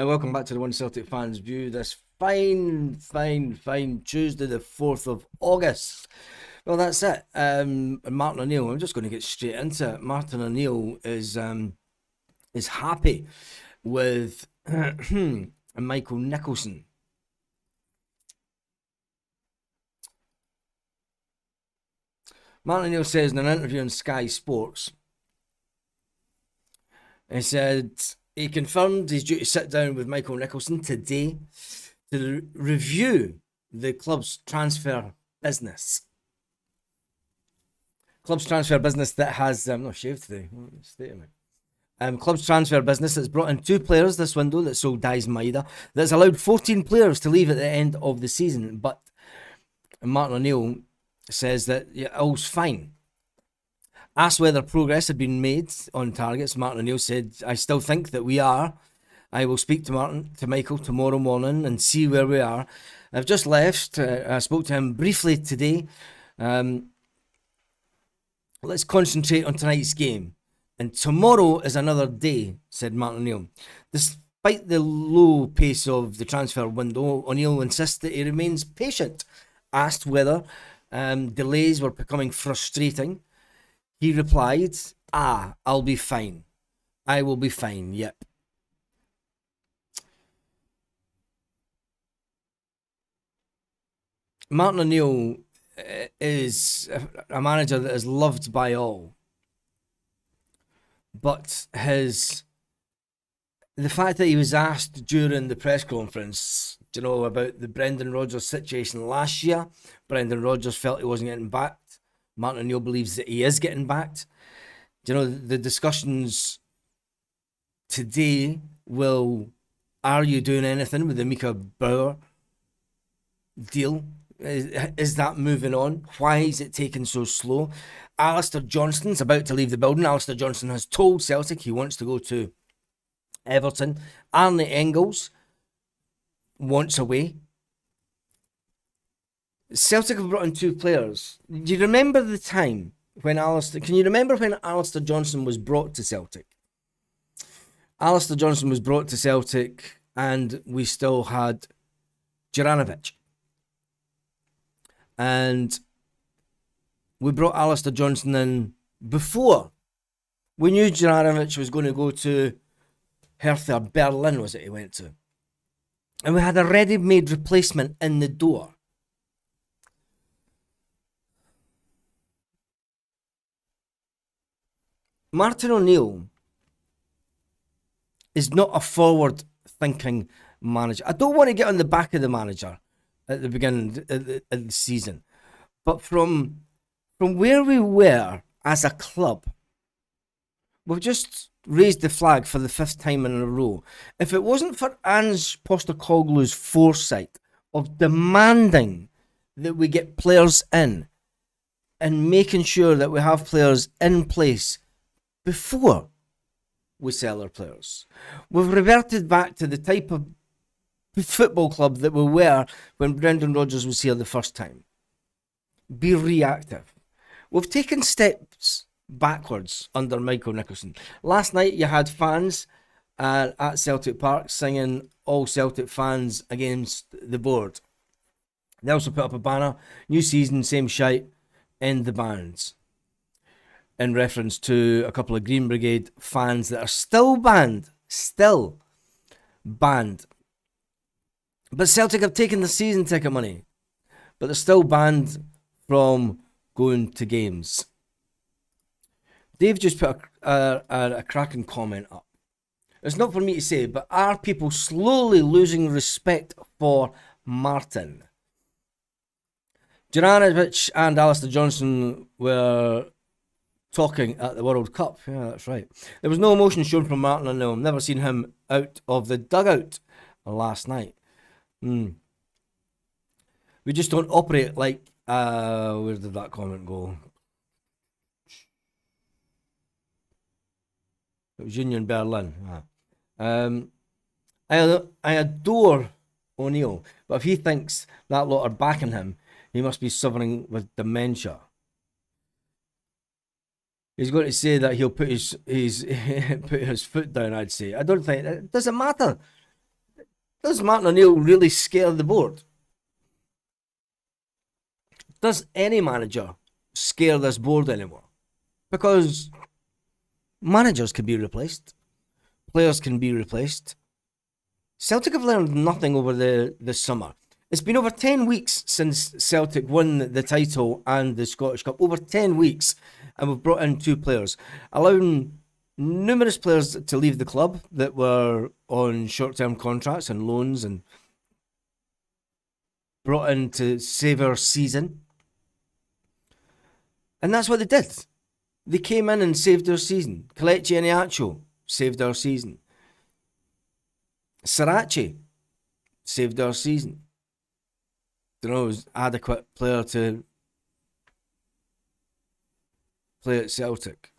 Welcome back to the One Celtic Fans View this fine Tuesday, the 4th of August. Well, that's it. Martin O'Neill, I'm just going to get straight into it. Martin O'Neill is happy with Michael Nicholson. Martin O'Neill says in an interview on Sky Sports, he said he confirmed he's due to sit down with Michael Nicholson today to review the club's transfer business. Club's transfer business that has not shaved today. Club's transfer business that's brought in 2 players this window that sold Daizen Maeda, that's allowed 14 players to leave at the end of the season. But Martin O'Neill says that all's fine. Asked whether progress had been made on targets, Martin O'Neill said, "I still think that we are. I will speak to Michael tomorrow morning and see where we are. I've just left. I spoke to him briefly today. Let's concentrate on tonight's game. And tomorrow is another day," said Martin O'Neill. Despite the low pace of the transfer window, O'Neill insists that he remains patient. Asked whether delays were becoming frustrating, he replied, "I'll be fine. I will be fine, yep." Martin O'Neill is a manager that is loved by all. But the fact that he was asked during the press conference, about the Brendan Rodgers situation last year, Brendan Rodgers felt he wasn't getting backed. Martin O'Neill believes that he is getting backed. The discussions today are you doing anything with the Mika Bauer deal? Is that moving on? Why is it taking so slow? Alistair Johnston's about to leave the building. Alistair Johnston has told Celtic he wants to go to Everton. Arne Engels wants away. Celtic have brought in 2 players. Do you remember the time when can you remember when Alistair Johnston was brought to Celtic? Alistair Johnston was brought to Celtic and we still had Juranovic. And we brought Alistair Johnston in before we knew Juranovic was going to go to Hertha Berlin, was it he went to? And we had a ready-made replacement in the door. Martin O'Neill is not a forward-thinking manager. I don't want to get on the back of the manager at the beginning of the season, but from where we were as a club, we've just raised the flag for the 5th time in a row. If it wasn't for Ange Postecoglou's foresight of demanding that we get players in and making sure that we have players in place before we sell our players, we've reverted back to the type of football club that we were when Brendan Rodgers was here the first time. Be reactive. We've taken steps backwards under Michael Nicholson. Last night you had fans at Celtic Park singing "All Celtic Fans Against the Board." They also put up a banner, "New season, same shite, end the bans," in reference to a couple of Green Brigade fans that are still banned. But Celtic have taken the season ticket money, but they're still banned from going to games. Dave just put a cracking comment up. It's not for me to say, but are people slowly losing respect for Martin? Juranovic and Alistair Johnston were talking at the World Cup. Yeah, that's right. There was no emotion shown from Martin O'Neill. I've never seen him out of the dugout last night. We just don't operate like... where did that comment go? It was Union Berlin. I adore O'Neill, but if he thinks that lot are backing him, he must be suffering with dementia. He's going to say that he'll put his put his foot down, I'd say. I don't think... It doesn't matter. Does Martin O'Neill really scare the board? Does any manager scare this board anymore? Because managers can be replaced, players can be replaced. Celtic have learned nothing over the summer. It's been over 10 weeks since Celtic won the title and the Scottish Cup. Over 10 weeks, and we've brought in 2 players, allowing numerous players to leave the club that were on short-term contracts and loans and brought in to save our season. And that's what they did. They came in and saved our season. Kelechi Iheanacho saved our season. Sirachi saved our season. Don't know, was adequate player to play at Celtic.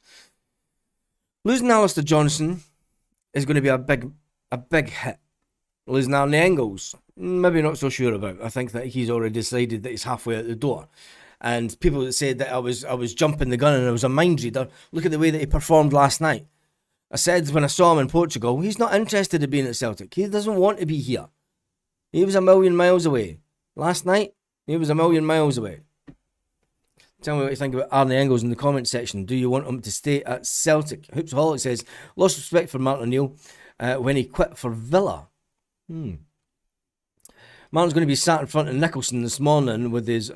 Losing Alistair Johnston is going to be a big hit. Losing Arnie Engels, maybe not so sure about. I think that he's already decided that he's halfway out the door. And people that said that I was jumping the gun and I was a mind reader, look at the way that he performed last night. I said when I saw him in Portugal, he's not interested in being at Celtic. He doesn't want to be here. He was a million miles away. Last night, he was a million miles away. Tell me what you think about Arnie Engels in the comment section. Do you want him to stay at Celtic? Hoopsaholic says, lost respect for Martin O'Neill when he quit for Villa. Martin's going to be sat in front of Nicholson this morning with his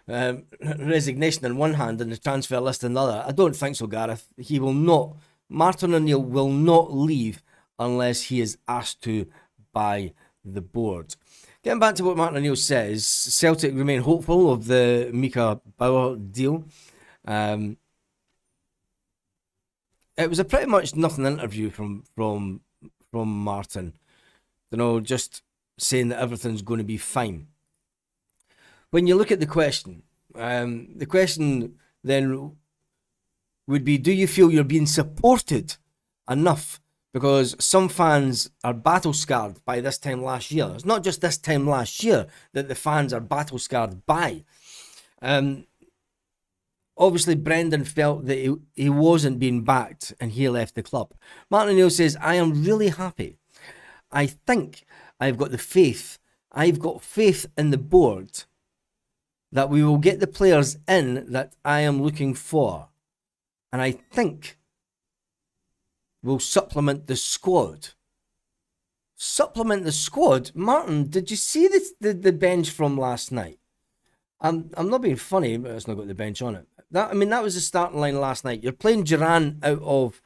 resignation in one hand and the transfer list in the other. I don't think so, Gareth. He will not. Martin O'Neill will not leave unless he is asked to by the board. Getting back to what Martin O'Neill says, Celtic remain hopeful of the Mika Bauer deal. It was a pretty much nothing interview from Martin. You know, just saying that everything's going to be fine. When you look at the question then would be, do you feel you're being supported enough? Because some fans are battle scarred by this time last year. It's not just this time last year that the fans are battle scarred by. Obviously, Brendan felt that he wasn't being backed and he left the club. Martin O'Neill says, I am really happy. I think I've got faith in the board that we will get the players in that I am looking for. And I think we'll supplement the squad. Supplement the squad? Martin, did you see the bench from last night? I'm not being funny, but it's not got the bench on it. That was the starting line last night. You're playing Duran out of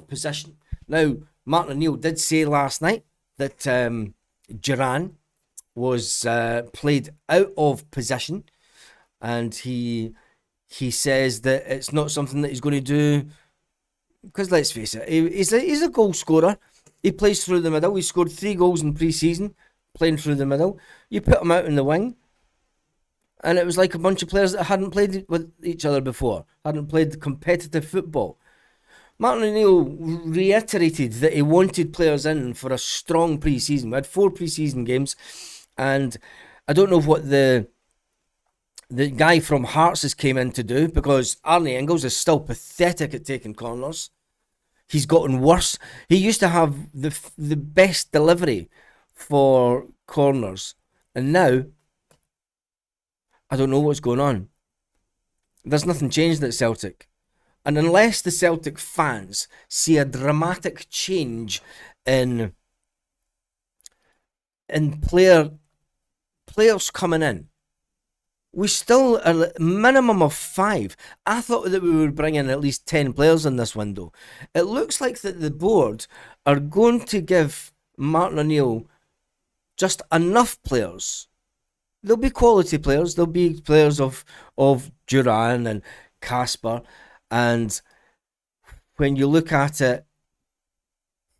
position. Now, Martin O'Neill did say last night that Duran was played out of position, and he says that it's not something that he's going to do, because let's face it, he's a goal scorer. He plays through the middle. He scored 3 goals in pre-season playing through the middle. You put him out in the wing, and it was like a bunch of players that hadn't played with each other before, hadn't played competitive football. Martin O'Neill reiterated that he wanted players in for a strong pre-season. We had 4 pre-season games, and I don't know what the guy from Hearts has came in to do, because Arnie Engels is still pathetic at taking corners. He's gotten worse. He used to have the best delivery for corners, and now I don't know what's going on. There's nothing changed at Celtic. And unless the Celtic fans see a dramatic change in players coming in, we still are a minimum of 5. I thought that we would bring in at least 10 players in this window. It looks like that the board are going to give Martin O'Neill just enough players. There'll be quality players. There'll be players of Duran and Casper. And when you look at it,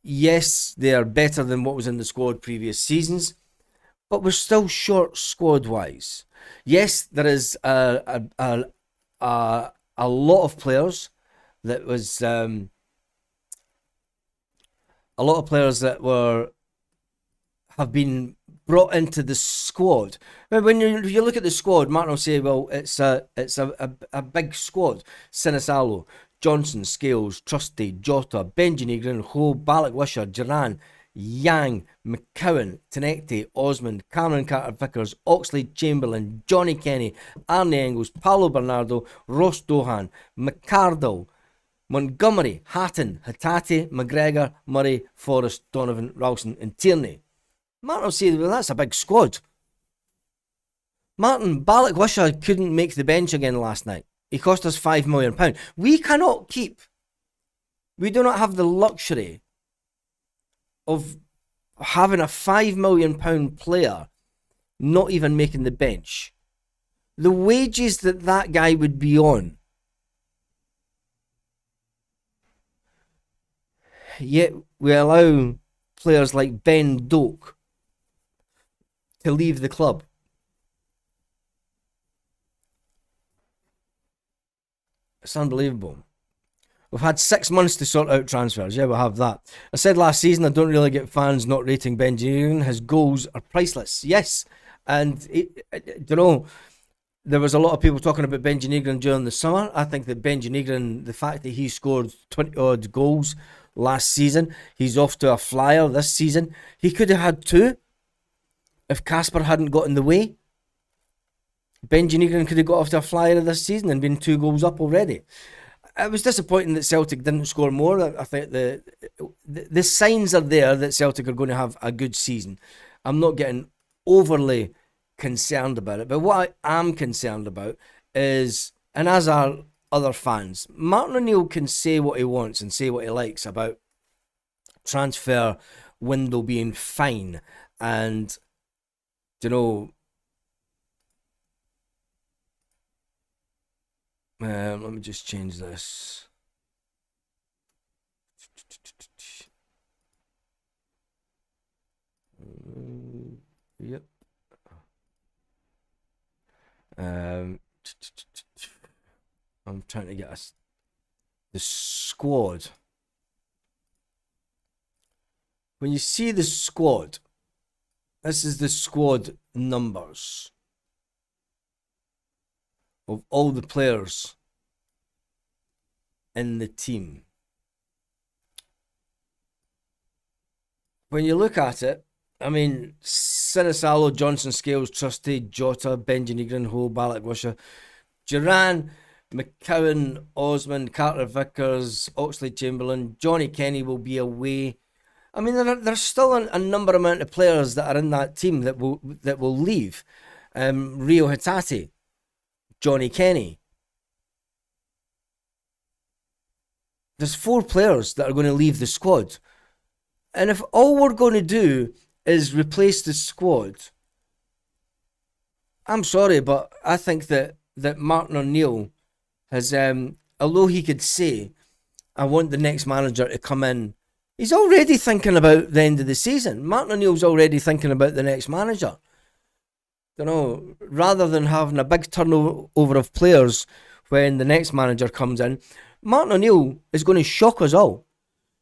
yes, they are better than what was in the squad previous seasons, but we're still short squad-wise. Yes, there is a lot of players that was a lot of players that have been brought into the squad. When you look at the squad, Martin will say, well, it's a big squad. Sinisalo, Johnson, Scales, Trusty, Jota, Benji Negrin, Ho, Balak Wisher, Duran, Yang, McCowan, Tenecte, Osmond, Cameron Carter-Vickers, Oxlade-Chamberlain, Johnny Kenny, Arnie Engels, Paulo Bernardo, Ross Dohan, McCardle, Montgomery, Hatton, Hatate, McGregor, Murray, Forrest, Donovan, Ralston and Tierney. Martin will say, well, that's a big squad. Martin, Balikwisha couldn't make the bench again last night. He cost us £5 million. We do not have the luxury of having a £5 million player not even making the bench. The wages that guy would be on. Yet we allow players like Ben Doak to leave the club. It's unbelievable. We've had 6 months to sort out transfers. Yeah, we'll have that. I said last season I don't really get fans not rating Benji Negron. His goals are priceless. Yes. And, there was a lot of people talking about Benji Negron during the summer. I think that Benji Negron, the fact that he scored 20-odd goals last season, he's off to a flyer this season. He could have had 2 if Casper hadn't got in the way. Benji Negron could have got off to a flyer this season and been 2 goals up already. It was disappointing that Celtic didn't score more. I think the signs are there that Celtic are going to have a good season. I'm not getting overly concerned about it, but what I am concerned about is, and as are other fans, Martin O'Neill can say what he wants and say what he likes about transfer window being fine and, let me just change this. Yep. I'm trying to get the squad. When you see the squad, this is the squad numbers of all the players in the team. When you look at it, I mean, Sinisalo, Johnson, Scales, Trusty, Jota, Benji Negron, Ho, Balikwisha, Duran, McCowan, Osmond, Carter-Vickers, Oxlade-Chamberlain, Johnny Kenny will be away. I mean, there's still a number amount of players that are in that team that will leave. Rio Hatate, Johnny Kenny. There's 4 players that are going to leave the squad. And if all we're going to do is replace the squad, I'm sorry, but I think that Martin O'Neill has, although he could say, I want the next manager to come in, he's already thinking about the end of the season. Martin O'Neill's already thinking about the next manager. Rather than having a big turnover of players when the next manager comes in, Martin O'Neill is going to shock us all.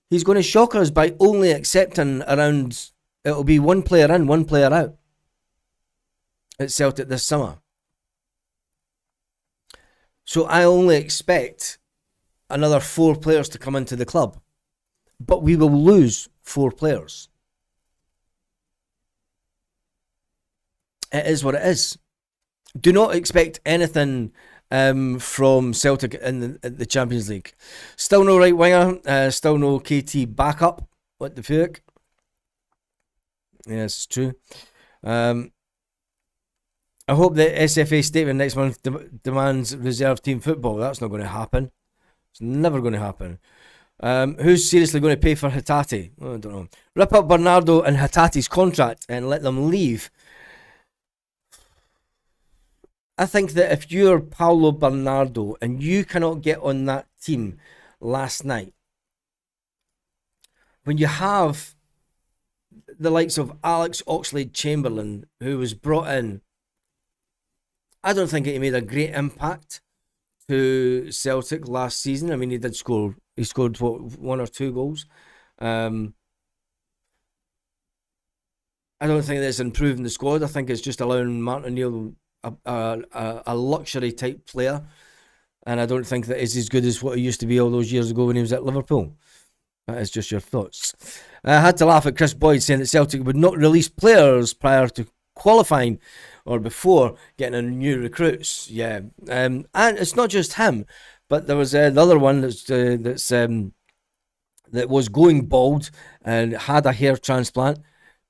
He's going to shock us by only accepting around, it'll be 1 player in, 1 player out at Celtic this summer. So I only expect another 4 players to come into the club. But we will lose 4 players. It is what it is. Do not expect anything from Celtic in the Champions League. Still no right winger. Still no KT backup. What the fuck? Yes, it's true. I hope the SFA statement next month demands reserve team football. That's not going to happen. It's never going to happen. Who's seriously going to pay for Hatate? Oh, I don't know. Rip up Bernardo and Hatate's contract and let them leave. I think that if you're Paulo Bernardo and you cannot get on that team last night, when you have the likes of Alex Oxlade-Chamberlain, who was brought in, I don't think he made a great impact to Celtic last season. I mean, he scored 1 or 2 goals. I don't think that's improving the squad. I think it's just allowing Martin O'Neill a luxury type player, and I don't think that is as good as what he used to be all those years ago when he was at Liverpool. That is just your thoughts. I had to laugh at Chris Boyd saying that Celtic would not release players prior to qualifying or before getting a new recruits. Yeah, and it's not just him, but there was the other one that was going bald and had a hair transplant,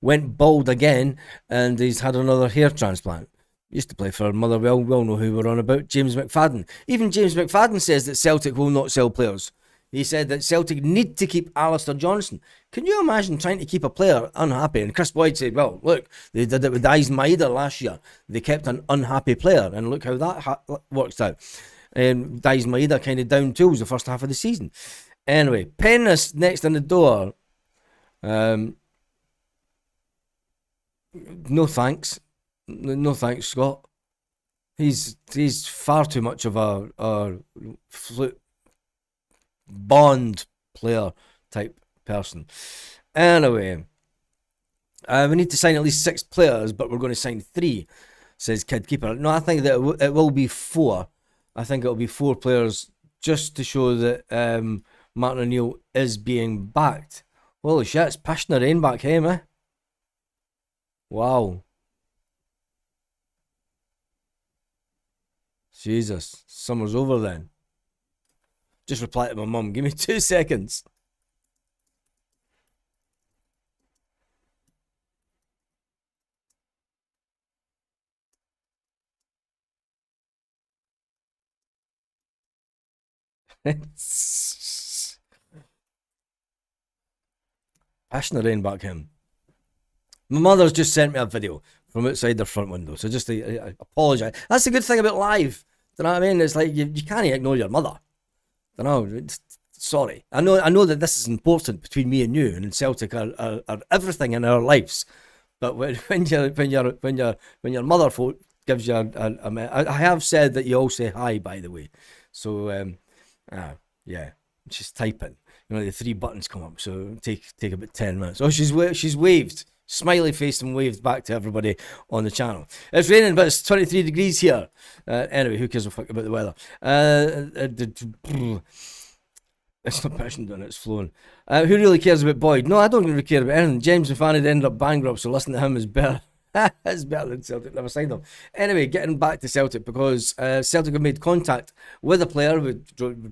went bald again, and he's had another hair transplant. Used to play for Motherwell. We all know who we're on about. James McFadden. Even James McFadden says that Celtic will not sell players. He said that Celtic need to keep Alistair Johnston. Can you imagine trying to keep a player unhappy? And Chris Boyd said, well, look, they did it with Daizen Maeda last year. They kept an unhappy player, and look how that works out. And Daizen Maeda kind of down tools the first half of the season. Anyway, Penrith next on the door. No thanks. No thanks, Scott. He's far too much of a Bond player type person. Anyway, we need to sign at least 6 players, but we're going to sign 3, says Kid Keeper. No, I think that it will be 4. I think it'll be 4 players just to show that Martin O'Neill is being backed. Holy shit, it's pushing the rain back here, eh? Wow. Jesus, summer's over then. Just reply to my mum. Give me 2 seconds. Passion the rain back him. My mother's just sent me a video from outside their front window, so just I apologise. That's the good thing about live. Do you know what I mean? It's like you can't ignore your mother. I don't know. Sorry. I know that this is important between me and you, and Celtic are everything in our lives. But when your mother folk gives you I have said that you all say hi, by the way. So yeah, she's typing. You know, the 3 buttons come up, so take about 10 minutes. Oh, she's waved. Smiley faced and waved back to everybody on the channel. It's raining, but it's 23 degrees here. Anyway, who cares a fuck about the weather? It's not passion done, it's flowing. Who really cares about Boyd? No, I don't really care about anything. James McFadden ended up bankrupt, so listening to him is better. It's better than Celtic. Never signed them. Anyway, getting back to Celtic, because Celtic have made contact with a player. We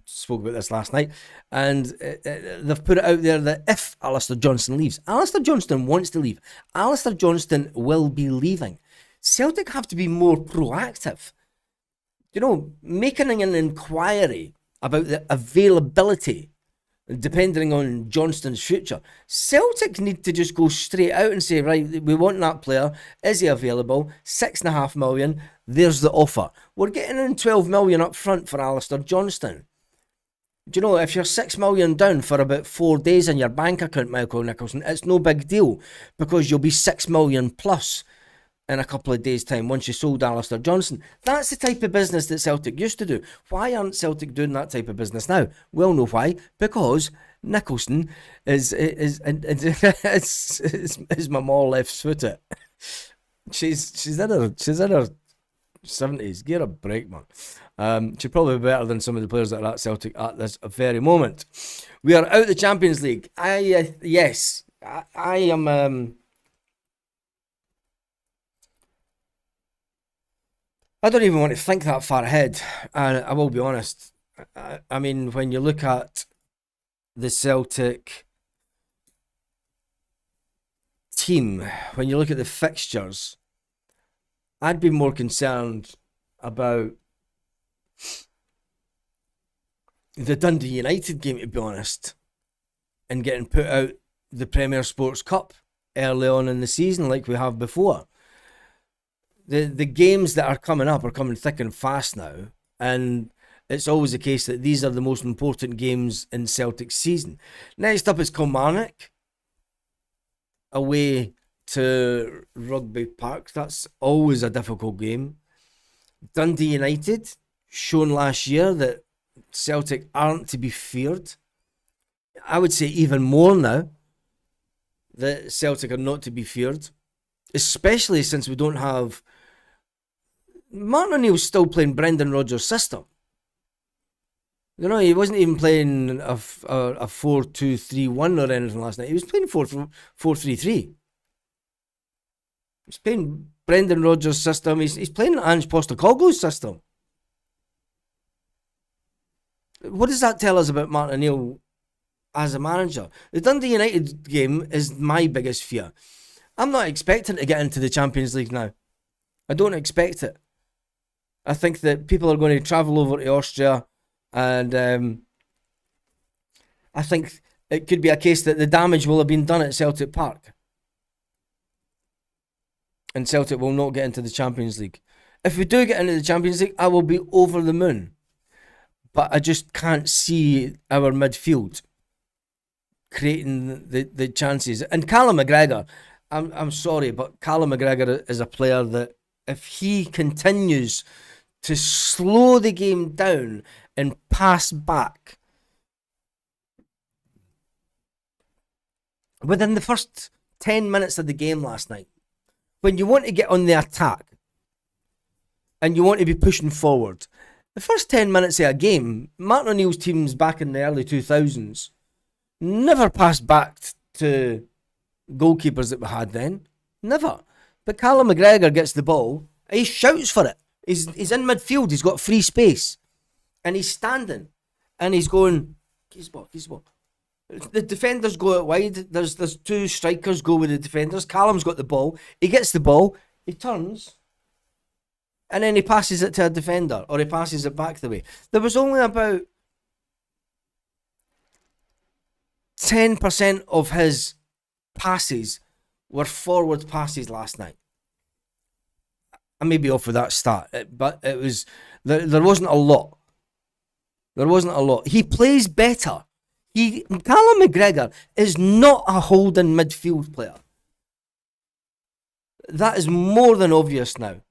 spoke about this last night, and they've put it out there that if Alistair Johnston leaves, Alistair Johnston wants to leave. Alistair Johnston will be leaving. Celtic have to be more proactive. You know, making an inquiry about the availability depending on Johnston's future. Celtic need to just go straight out and say, right, we want that player. Is he available? 6.5 million. There's the offer. We're getting in 12 million up front for Alistair Johnston. Do you know, if you're 6 million down for about 4 days in your bank account, Michael Nicholson, it's no big deal, because you'll be 6 million plus in a couple of days' time once you sold Alistair Johnston. That's the type of business that Celtic used to do. Why aren't Celtic doing that type of business now? We'll know why. Because Nicholson is my mom left footed. She's in her 70s. Give her a break, man. She'd probably be better than some of the players that are at Celtic at this very moment. We are out of the Champions League. I am. I don't even want to think that far ahead, and I will be honest. I mean, when you look at the Celtic team, when you look at the fixtures, I'd be more concerned about the Dundee United game, to be honest, and getting put out the Premier Sports Cup early on in the season like we have before. The games that are coming up are coming thick and fast now, and it's always the case that these are the most important games in Celtic's season. Next up is Kilmarnock, away to Rugby Park. That's always a difficult game. Dundee United, shown last year that Celtic aren't to be feared. I would say even more now that Celtic are not to be feared, especially since we don't have... Martin O'Neill's still playing Brendan Rodgers' system. You know, he wasn't even playing a 4-2-3-1 or anything last night. He was playing 4-3-3. He's playing Brendan Rodgers' system. He's playing Ange Postecoglou's system. What does that tell us about Martin O'Neill as a manager? The Dundee United game is my biggest fear. I'm not expecting to get into the Champions League now. I don't expect it. I think that people are going to travel over to Austria, and I think it could be a case that the damage will have been done at Celtic Park. And Celtic will not get into the Champions League. If we do get into the Champions League, I will be over the moon. But I just can't see our midfield creating the chances. And Callum McGregor, I'm sorry, but Callum McGregor is a player that if he continues to slow the game down and pass back within the first 10 minutes of the game last night, when you want to get on the attack and you want to be pushing forward, the first 10 minutes of a game, Martin O'Neill's teams back in the early 2000s never passed back to goalkeepers that we had then. Never. But Callum McGregor gets the ball, he shouts for it. He's in midfield, he's got free space. And he's standing. And he's going, keep the ball. The defenders go out wide. There's two strikers go with the defenders. Callum's got the ball. He gets the ball. He turns. And then he passes it to a defender. Or he passes it back the way. There was only about 10% of his passes were forward passes last night. I may be off with that stat, but it was there wasn't a lot. There wasn't a lot. He plays better. Callum McGregor is not a holding midfield player. That is more than obvious now.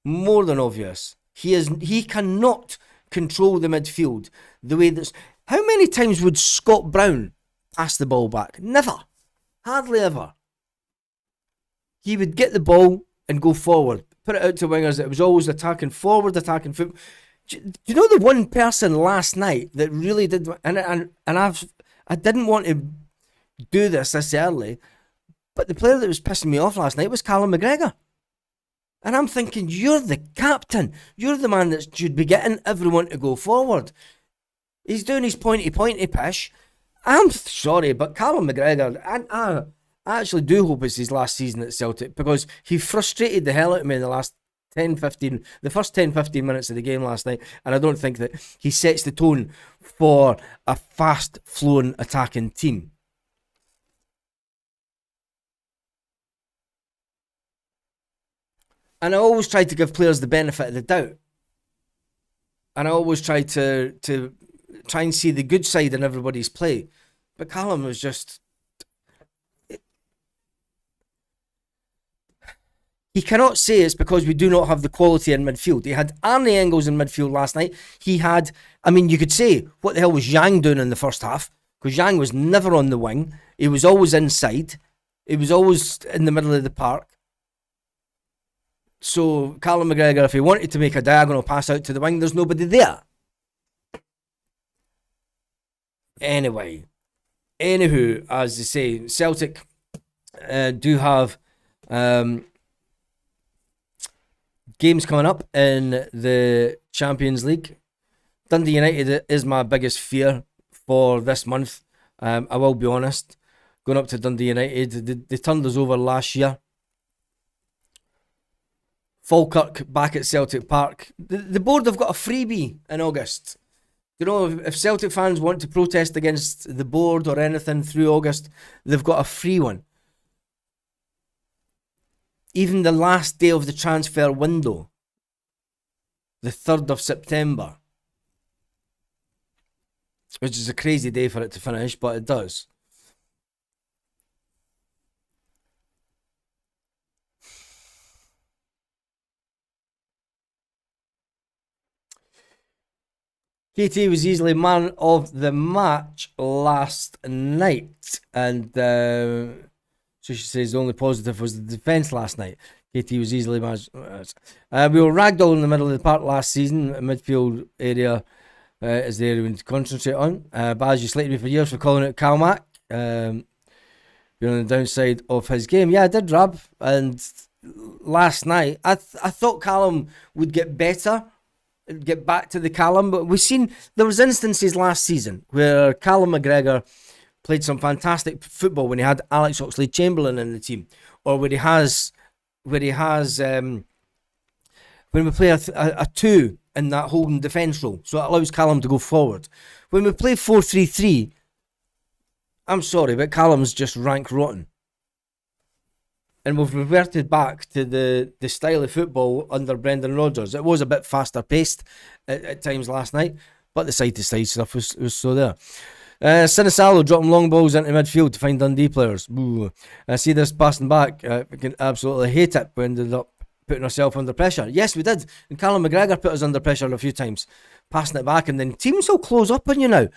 More than obvious. He cannot control the midfield the way that's. How many times would Scott Brown pass the ball back? Never. Hardly ever. He would get the ball and go forward. Put it out to wingers. It was always attacking forward, attacking foot. Do you know the one person last night that really did, and I didn't want to do this early, but the player that was pissing me off last night was Callum McGregor. And I'm thinking, you're the captain. You're the man that should be getting everyone to go forward. He's doing his pointy pish. I'm sorry, but Callum McGregor, I actually do hope it's his last season at Celtic, because he frustrated the hell out of me in the first 10-15 minutes of the game last night, and I don't think that he sets the tone for a fast-flowing attacking team. And I always try to give players the benefit of the doubt. And I always try to try and see the good side in everybody's play. But Callum was just... He cannot say it's because we do not have the quality in midfield. He had Arne Engels in midfield last night. He had... I mean, you could say, what the hell was Yang doing in the first half? Because Yang was never on the wing. He was always inside. He was always in the middle of the park. So Callum McGregor, if he wanted to make a diagonal pass out to the wing, there's nobody there. Anywho, as they say, Celtic do have games coming up in the Champions League. Dundee United is my biggest fear for this month. I will be honest. Going up to Dundee United, they turned us over last year. Falkirk back at Celtic Park. The board have got a freebie in August. You know, if Celtic fans want to protest against the board or anything through August, they've got a free one. Even the last day of the transfer window, the 3rd of September, which is a crazy day for it to finish, but it does. KT was easily man of the match last night, and so she says the only positive was the defence last night. KT was easily managed. We were ragdoll in the middle of the park last season, midfield area. is the area we need to concentrate on. Baz, you slated me for years for calling it Calmac. Being on the downside of his game. Yeah, I did, Rab. And last night, I thought Callum would get better, get back to the Callum, but we've seen there was instances last season where Callum McGregor played some fantastic football when he had Alex Oxlade-Chamberlain in the team, or when we play a two in that holding defence role, so it allows Callum to go forward. When we play 4-3-3, I'm sorry, but Callum's just rank rotten. And we've reverted back to the style of football under Brendan Rodgers. It was a bit faster paced at times last night, but the side-to-side stuff was so there. Sinisalo dropping long balls into midfield to find Dundee players. I see this passing back. We can absolutely hate it. We ended up putting ourselves under pressure. Yes, we did. And Callum McGregor put us under pressure a few times, passing it back. And then teams will close up on you now.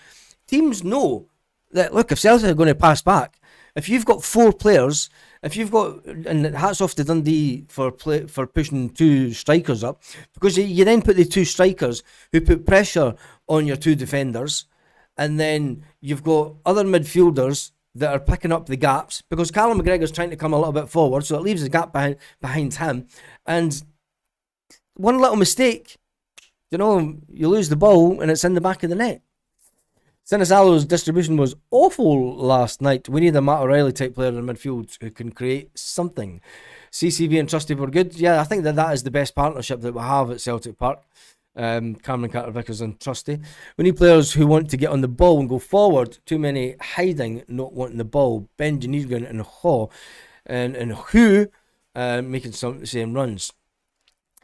Teams know that, look, if Celtic are going to pass back, if you've got four players, and hats off to Dundee for pushing two strikers up, because you then put the two strikers who put pressure on your two defenders, and then you've got other midfielders that are picking up the gaps, because Callum McGregor's trying to come a little bit forward, so it leaves a gap behind him, and one little mistake, you lose the ball and it's in the back of the net. Sinisalo's distribution was awful last night. We need a Matt O'Reilly type player in midfield who can create something. CCV and Trusty were good. Yeah, I think that is the best partnership that we have at Celtic Park. Cameron Carter-Vickers and Trusty. We need players who want to get on the ball and go forward. Too many hiding, not wanting the ball. Ben Janirgan and Haw and who making some the same runs.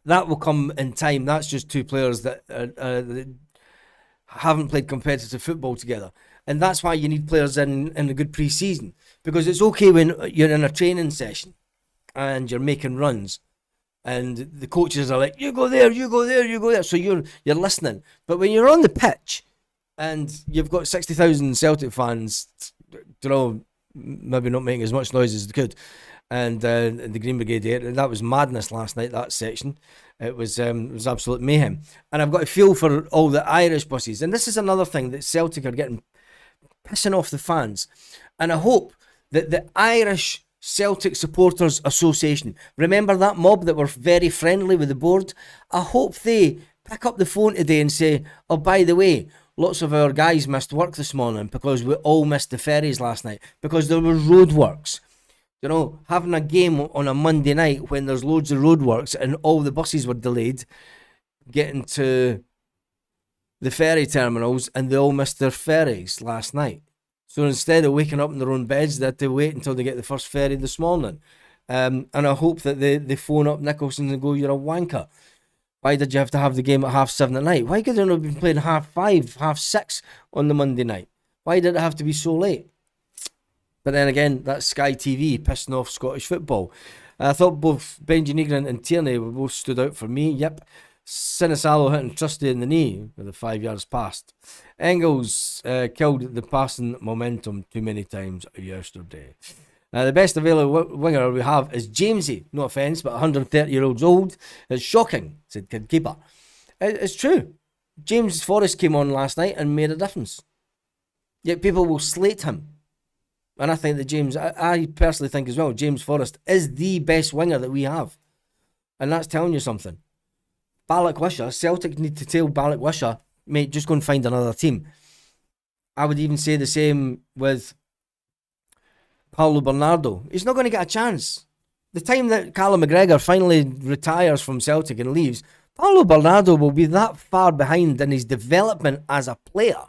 That will come in time. That's just two players that haven't played competitive football together, and that's why you need players in a good pre-season, because it's okay when you're in a training session and you're making runs and the coaches are like, you go there, you go there, you go there, so you're listening. But when you're on the pitch and you've got 60,000 Celtic fans, maybe not making as much noise as they could, and the Green Brigade area, that was madness last night, that section. It was absolute mayhem. And I've got a feel for all the Irish buses. And this is another thing that Celtic are getting pissing off the fans. And I hope that the Irish Celtic Supporters Association, remember that mob that were very friendly with the board? I hope they pick up the phone today and say, oh, by the way, lots of our guys missed work this morning because we all missed the ferries last night because there were roadworks. Having a game on a Monday night when there's loads of roadworks and all the buses were delayed getting to the ferry terminals, and they all missed their ferries last night. So instead of waking up in their own beds, they had to wait until they get the first ferry this morning. And I hope that they phone up Nicholson and go, you're a wanker. Why did you have to have the game at 7:30 at night? Why could they not have been playing 5:30, 6:30 on the Monday night? Why did it have to be so late? But then again, that's Sky TV pissing off Scottish football. I thought both Benji Negrin and Tierney were both stood out for me. Yep. Sinisalo hitting Trusty in the knee with the 5 yards past. Engels killed the passing momentum too many times yesterday. The best available winger we have is Jamesy. No offence, but 130 years old. It's shocking, said Kid Keeper. It's true. James Forrest came on last night and made a difference. Yet people will slate him. And I think that I personally think as well, James Forrest is the best winger that we have. And that's telling you something. Balikwisha, Celtic need to tell Balikwisha, mate, just go and find another team. I would even say the same with Paulo Bernardo. He's not going to get a chance. The time that Callum McGregor finally retires from Celtic and leaves, Paulo Bernardo will be that far behind in his development as a player.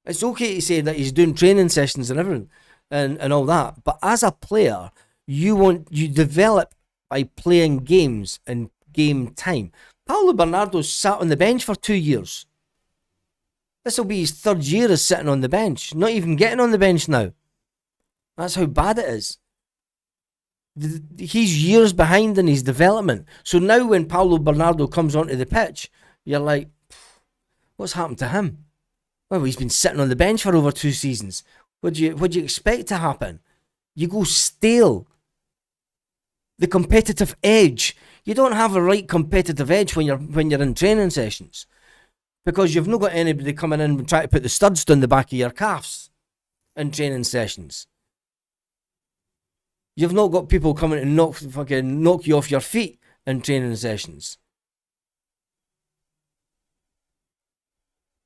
It's okay to say that he's doing training sessions and everything and all that, but as a player, you develop by playing games and game time. Paulo Bernardo's sat on the bench for 2 years. This will be his third year as sitting on the bench, not even getting on the bench now. That's how bad it is. He's years behind in his development. So now when Paulo Bernardo comes onto the pitch, you're like, what's happened to him? Well, he's been sitting on the bench for over 2 seasons. What do you expect to happen? You go stale. The competitive edge. You don't have a right competitive edge when you're in training sessions. because you've not got anybody coming in and trying to put the studs down the back of your calves in training sessions. You've not got people coming to knock you off your feet in training sessions.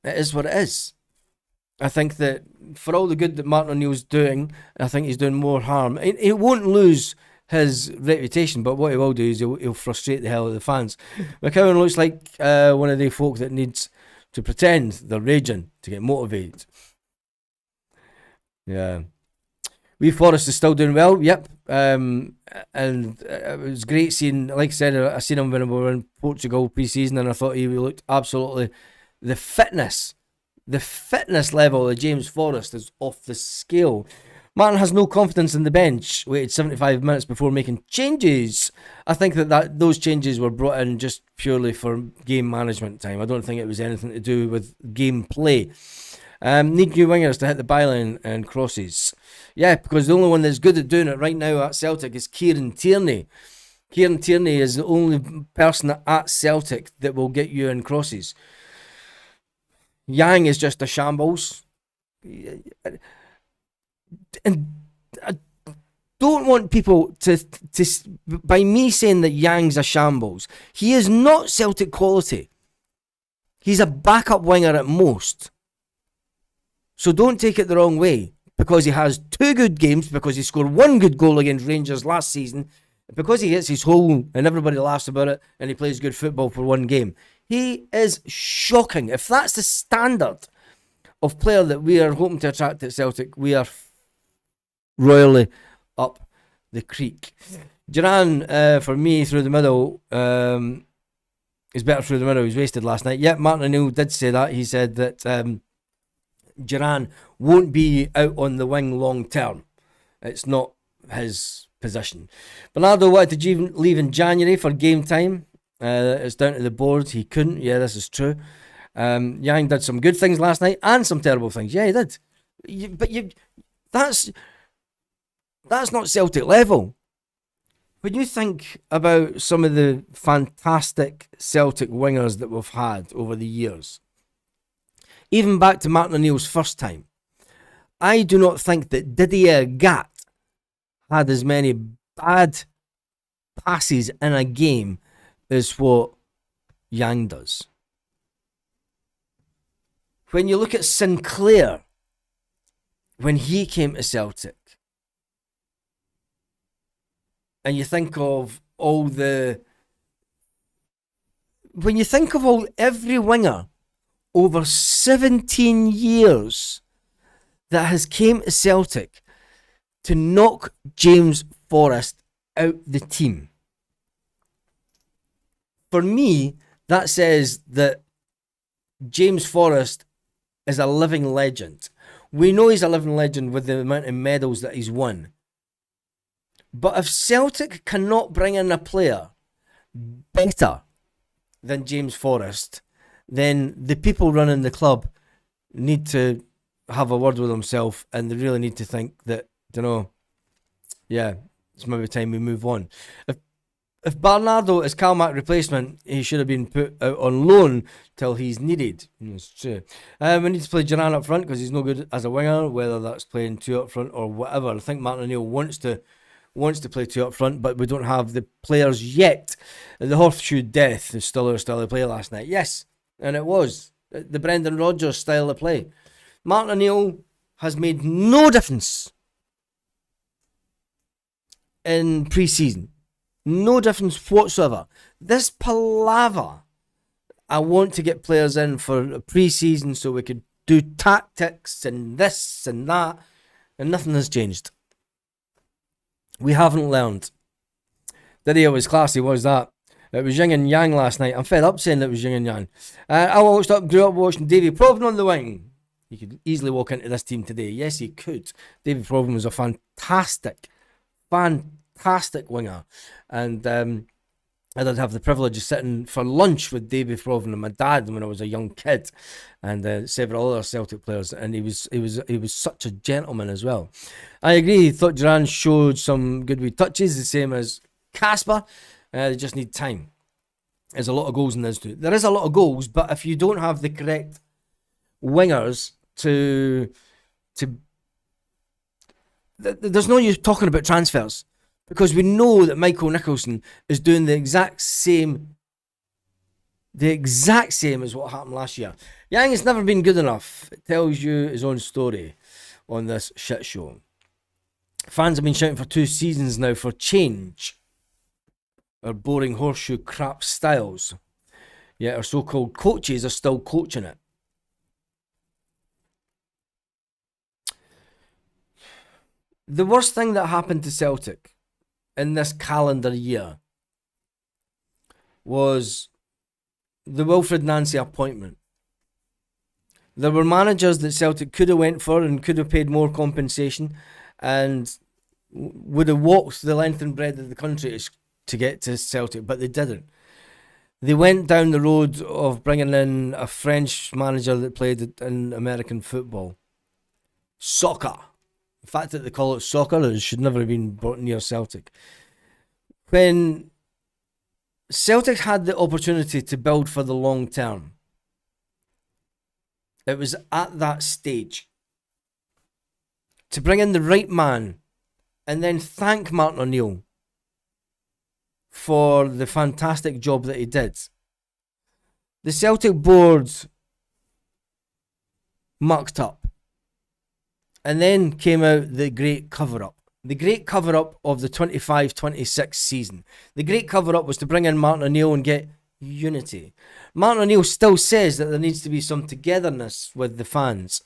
It is what it is. I think that for all the good that Martin O'Neill's doing, I think he's doing more harm. He won't lose his reputation, but what he will do is he'll frustrate the hell out of the fans. McCowan looks like one of the folk that needs to pretend they're raging to get motivated. Yeah. We Forest is still doing well, yep. And it was great seeing, like I said, I seen him when we were in Portugal pre-season, and I thought he looked absolutely, the fitness level of James Forrest is off the scale. Martin has no confidence in the bench, waited 75 minutes before making changes. I think that those changes were brought in just purely for game management time. I don't think it was anything to do with game play. Need new wingers to hit the byline and crosses. Yeah, because the only one that's good at doing it right now at Celtic is Kieran Tierney. Kieran Tierney is the only person at Celtic that will get you in crosses. Yang is just a shambles. And I don't want people to by me saying that Yang's a shambles. He is not Celtic quality. He's a backup winger at most. So don't take it the wrong way. Because he has 2 good games, because he scored 1 good goal against Rangers last season, because he hits his hole and everybody laughs about it, and he plays good football for 1 game. He is shocking. If that's the standard of player that we are hoping to attract at Celtic, we are royally up the creek. Duran, for me, through the middle, is better through the middle. He was wasted last night. Yeah, Martin O'Neill did say that. He said that Duran won't be out on the wing long term. It's not his position. Bernardo wanted to leave in January for game time. It's down to the board. He couldn't. Yeah, this is true. Yang did some good things last night and some terrible things. Yeah, he did. That's not Celtic level. When you think about some of the fantastic Celtic wingers that we've had over the years, even back to Martin O'Neill's first time, I do not think that Didier Gat had as many bad passes in a game as what Yang does. When you look at Sinclair, when he came to Celtic, and you think of every winger over 17 years that has came to Celtic to knock James Forrest out the team. For me, that says that James Forrest is a living legend. We know he's a living legend with the amount of medals that he's won. But if Celtic cannot bring in a player better than James Forrest, then the people running the club need to have a word with themselves, and they really need to think that, it's maybe time we move on. If Bernardo is Calmac replacement, he should have been put out on loan till he's needed. It's true. We need to play Duran up front because he's no good as a winger, whether that's playing 2 up front or whatever. I think Martin O'Neill wants to play 2 up front, but we don't have the players yet. The horseshoe death is still our style of play last night. Yes, and it was the Brendan Rodgers style of play. Martin O'Neill has made no difference in pre-season. No difference whatsoever. This palaver, I want to get players in for pre-season so we could do tactics and this and that, and nothing has changed. We haven't learned. Didier was classy, was that? It was yin and yang last night. I'm fed up saying that it was yin and yang. I grew up watching Davy Provan on the wing. He could easily walk into this team today. Yes, he could. Davy Provan was a fantastic winger. And I did have the privilege of sitting for lunch with Davy Provan and my dad when I was a young kid, and several other Celtic players, and he was such a gentleman as well. I agree. Thought Duran showed some good wee touches, the same as Casper. They just need time. There's a lot of goals in this too. There is a lot of goals, but if you don't have the correct wingers there's no use talking about transfers, because we know that Michael Nicholson is doing the exact same as what happened last year. Yang has never been good enough. It tells you his own story on this shit show. Fans have been shouting for 2 seasons now for change. Our boring horseshoe crap styles. Yet our so-called coaches are still coaching it. The worst thing that happened to Celtic in this calendar year was the Wilfred Nancy appointment. There were managers that Celtic could have went for and could have paid more compensation and would have walked the length and breadth of the country to get to Celtic, but they didn't. They went down the road of bringing in a French manager that played in American football. Soccer. The fact that they call it soccer, it should never have been brought near Celtic. When Celtic had the opportunity to build for the long term, it was at that stage to bring in the right man and then thank Martin O'Neill for the fantastic job that he did. The Celtic board mucked up, and then came out the great cover-up. The great cover-up of the 25-26 season. The great cover-up was to bring in Martin O'Neill and get unity. Martin O'Neill still says that there needs to be some togetherness with the fans.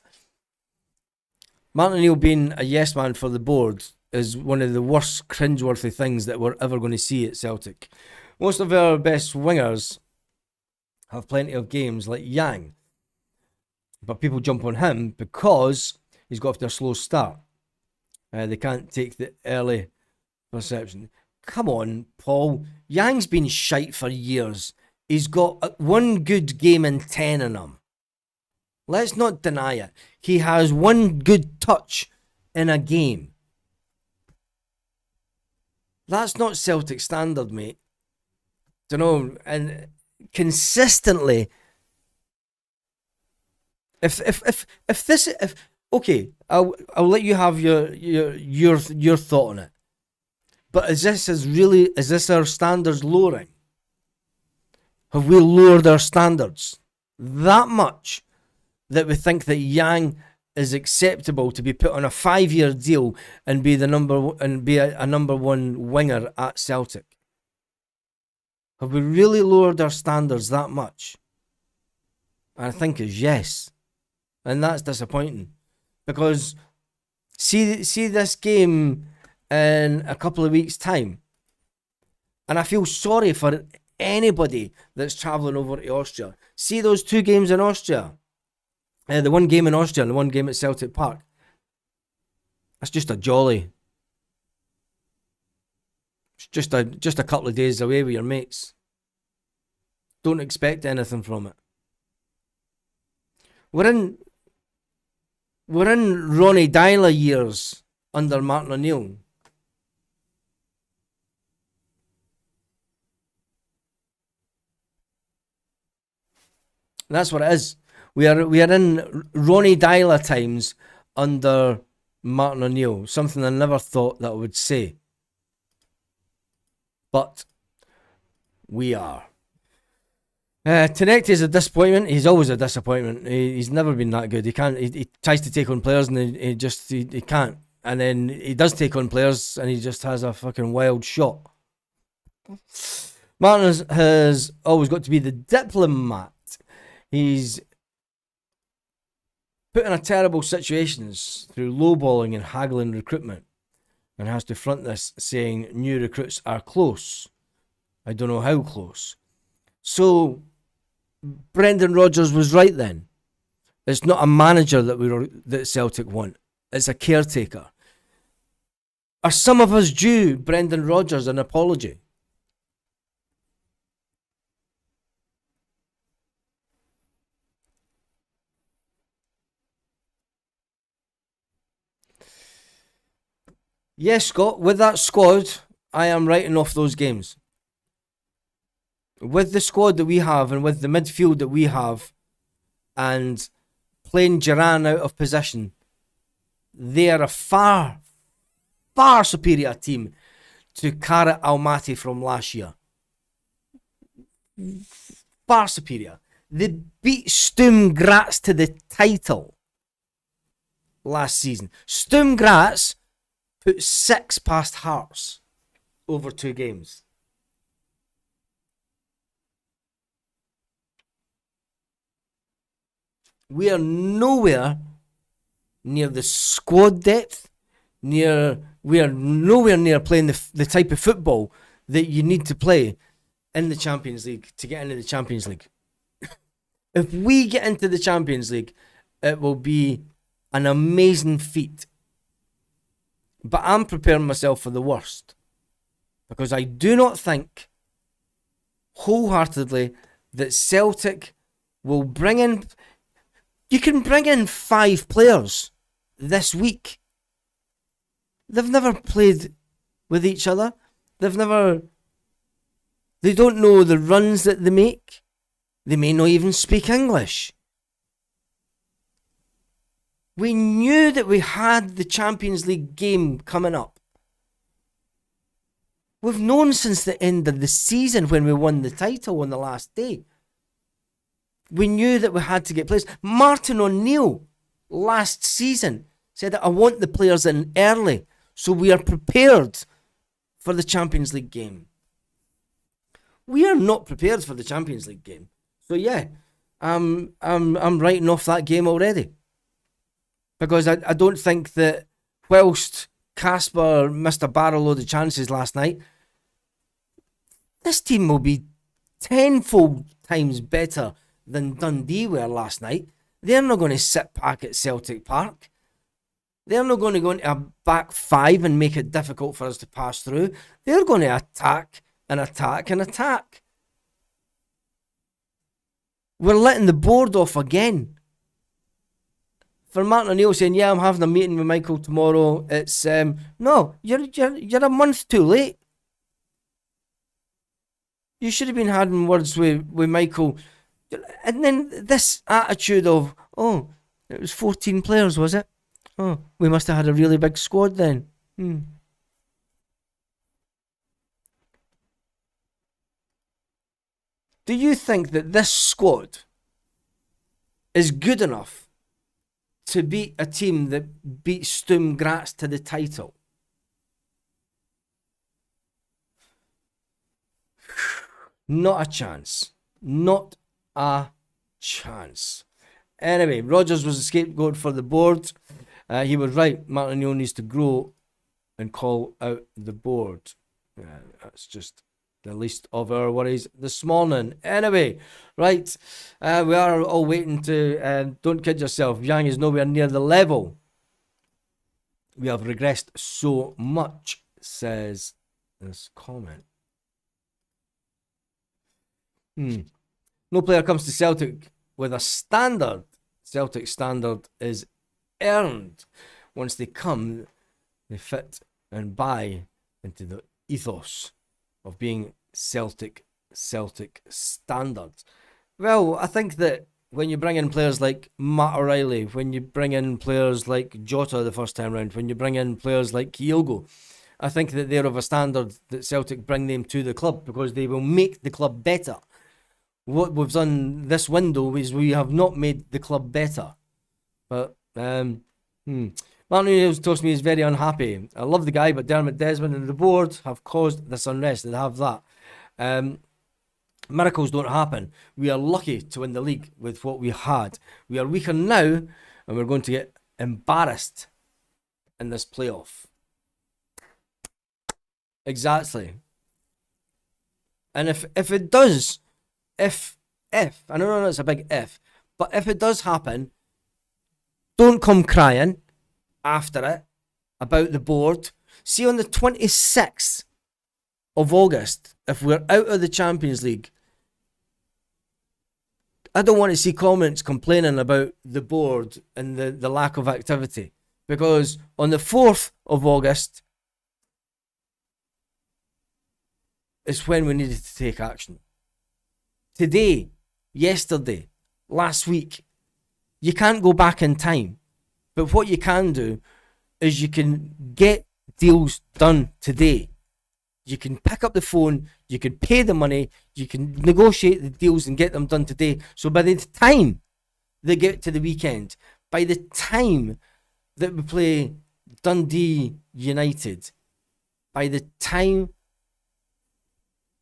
Martin O'Neill being a yes man for the board is one of the worst cringeworthy things that we're ever going to see at Celtic. Most of our best wingers have plenty of games like Yang, but people jump on him because he's got off to a slow start. They can't take the early perception. Come on, Paul. Yang's been shite for years. He's got 1 good game in 10 in him. Let's not deny it. He has 1 good touch in a game. That's not Celtic standard, mate. Don't know. And consistently, okay, I'll let you have your thought on it. But is this our standards lowering? Have we lowered our standards that much that we think that Yang is acceptable to be put on a 5-year deal and be a number 1 winger at Celtic? Have we really lowered our standards that much? I think is yes. And that's disappointing. Because see this game in a couple of weeks' time. And I feel sorry for anybody that's travelling over to Austria. See those 2 games in Austria. The 1 game in Austria and the 1 game at Celtic Park. That's just a jolly. It's just a couple of days away with your mates. Don't expect anything from it. We're in Ronnie Dyler years under Martin O'Neill. That's what it is. We are in Ronnie Dyler times under Martin O'Neill. Something I never thought that I would say. But we are. Tenecti is a disappointment. He's always a disappointment. He's never been that good. He can't. He tries to take on players and he can't. And then he does take on players and he just has a fucking wild shot. Martin has always got to be the diplomat. He's put in a terrible situations through lowballing and haggling recruitment, and has to front this saying new recruits are close. I don't know how close. So Brendan Rodgers was right then. It's not a manager that Celtic want. It's a caretaker. Are some of us due Brendan Rodgers an apology? Yes, Scott, with that squad, I am writing off those games. with the squad that we have and with the midfield that we have and playing Duran out of position, they are a far, far superior team to Karat Almaty from last year. Far superior. They beat Sturm Graz to the title last season. Sturm Graz put 6 past Hearts over 2 games. We are nowhere near the squad depth. We are nowhere near playing the type of football that you need to play in the Champions League to get into the Champions League. If we get into the Champions League, it will be an amazing feat. But I'm preparing myself for the worst. Because I do not think wholeheartedly that Celtic will bring in... You can bring in 5 players this week. They've never played with each other. They don't know the runs that they make. They may not even speak English. We knew that we had the Champions League game coming up. We've known since the end of the season when we won the title on the last day. We knew that we had to get players. Martin O'Neill last season said that I want the players in early so we are prepared for the Champions League game. We are not prepared for the Champions League game. So yeah, I'm writing off that game already. Because I don't think that whilst Casper missed a barrel load of chances last night, this team will be tenfold times better than Dundee were last night. They're not going to sit back at Celtic Park. They're not going to go into a back 5 and make it difficult for us to pass through. They're going to attack and attack and attack. We're letting the board off again. For Martin O'Neill saying, yeah, I'm having a meeting with Michael tomorrow. It's, no, you're a month too late. You should have been having words with Michael. And then this attitude of, oh, it was 14 players, was it? Oh, we must have had a really big squad then. Do you think that this squad is good enough to beat a team that beat Sturm Graz to the title? Not a chance. Not a chance. Anyway, Rodgers was a scapegoat for the board. He was right. Martin O'Neill needs to grow and call out the board. That's just the least of our worries this morning. Anyway, right. We are all waiting to... don't kid yourself. Yang is nowhere near the level. We have regressed so much, says this comment. No player comes to Celtic with a standard. Celtic standard is earned. Once they come, they fit and buy into the ethos of being Celtic standards. Well, I think that when you bring in players like Matt O'Reilly, when you bring in players like Jota the first time round, when you bring in players like Kyogo, I think that they're of a standard that Celtic bring them to the club because they will make the club better. What we've done this window is we have not made the club better. But Martin O'Neill tells me he's very unhappy. I love the guy, but Dermot Desmond and the board have caused this unrest. They have that. Miracles don't happen. We are lucky to win the league with what we had. We are weaker now, and we're going to get embarrassed in this playoff. Exactly. And if it does, if I know it's a big if, but if it does happen, don't come crying after it about the board. See, on the 26th of August, if we're out of the Champions League, I don't want to see comments complaining about the board and the lack of activity. Because on the 4th of August is when we needed to take action. today, yesterday, last week. You can't go back in time. But what you can do is you can get deals done today. You can pick up the phone, you can pay the money, you can negotiate the deals and get them done today. So by the time they get to the weekend, by the time that we play Dundee United, by the time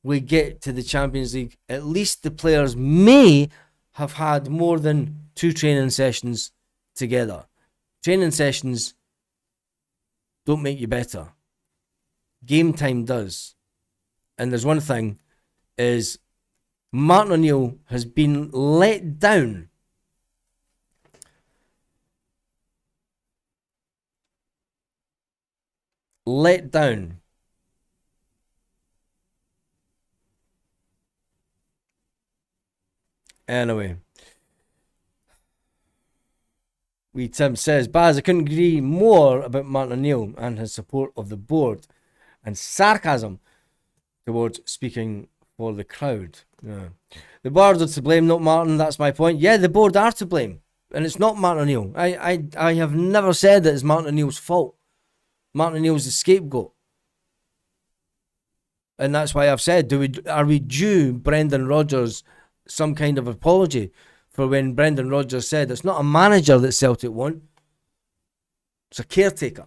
we get to the Champions League, at least the players may have had more than 2 training sessions together. Training sessions don't make you better. Game time does. And there's one thing, is Martin O'Neill has been let down. Let down. Anyway. Tim says, Baz, I couldn't agree more about Martin O'Neill and his support of the board and sarcasm towards speaking for the crowd. Yeah. The board are to blame, not Martin, that's my point. Yeah, the board are to blame. And it's not Martin O'Neill. I have never said that it's Martin O'Neill's fault. Martin O'Neill's the scapegoat. And that's why I've said, are we due Brendan Rodgers some kind of apology for when Brendan Rodgers said it's not a manager that Celtic want, it's a caretaker.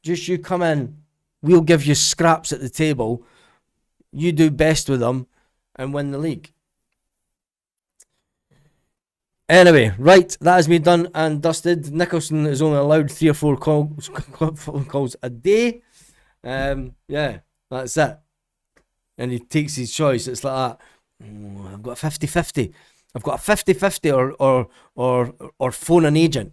Just you come in, we'll give you scraps at the table, you do best with them and win the league. Anyway, right, that has been done and dusted. Nicholson is only allowed 3 or 4 calls a day. Yeah, that's it. And he takes his choice. It's like that. I've got a 50-50. I've got a 50-50 or phone an agent.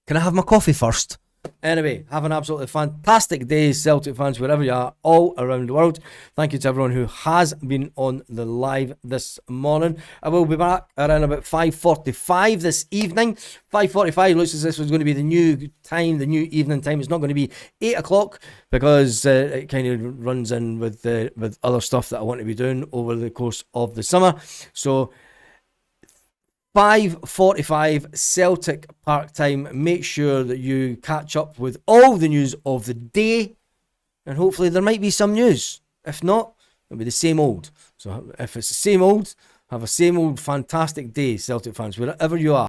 Can I have my coffee first? Anyway, have an absolutely fantastic day, Celtic fans, wherever you are, all around the world. Thank you to everyone who has been on the live this morning. I will be back around about 5:45 this evening. 5:45 looks as if this was going to be the new time, the new evening time. It's not going to be 8 o'clock because it kind of runs in with other stuff that I want to be doing over the course of the summer. So 5:45 Celtic Park time. Make sure that you catch up with all the news of the day, and hopefully there might be some news. If not, it'll be the same old. So if it's the same old, have a same old fantastic day, Celtic fans, wherever you are.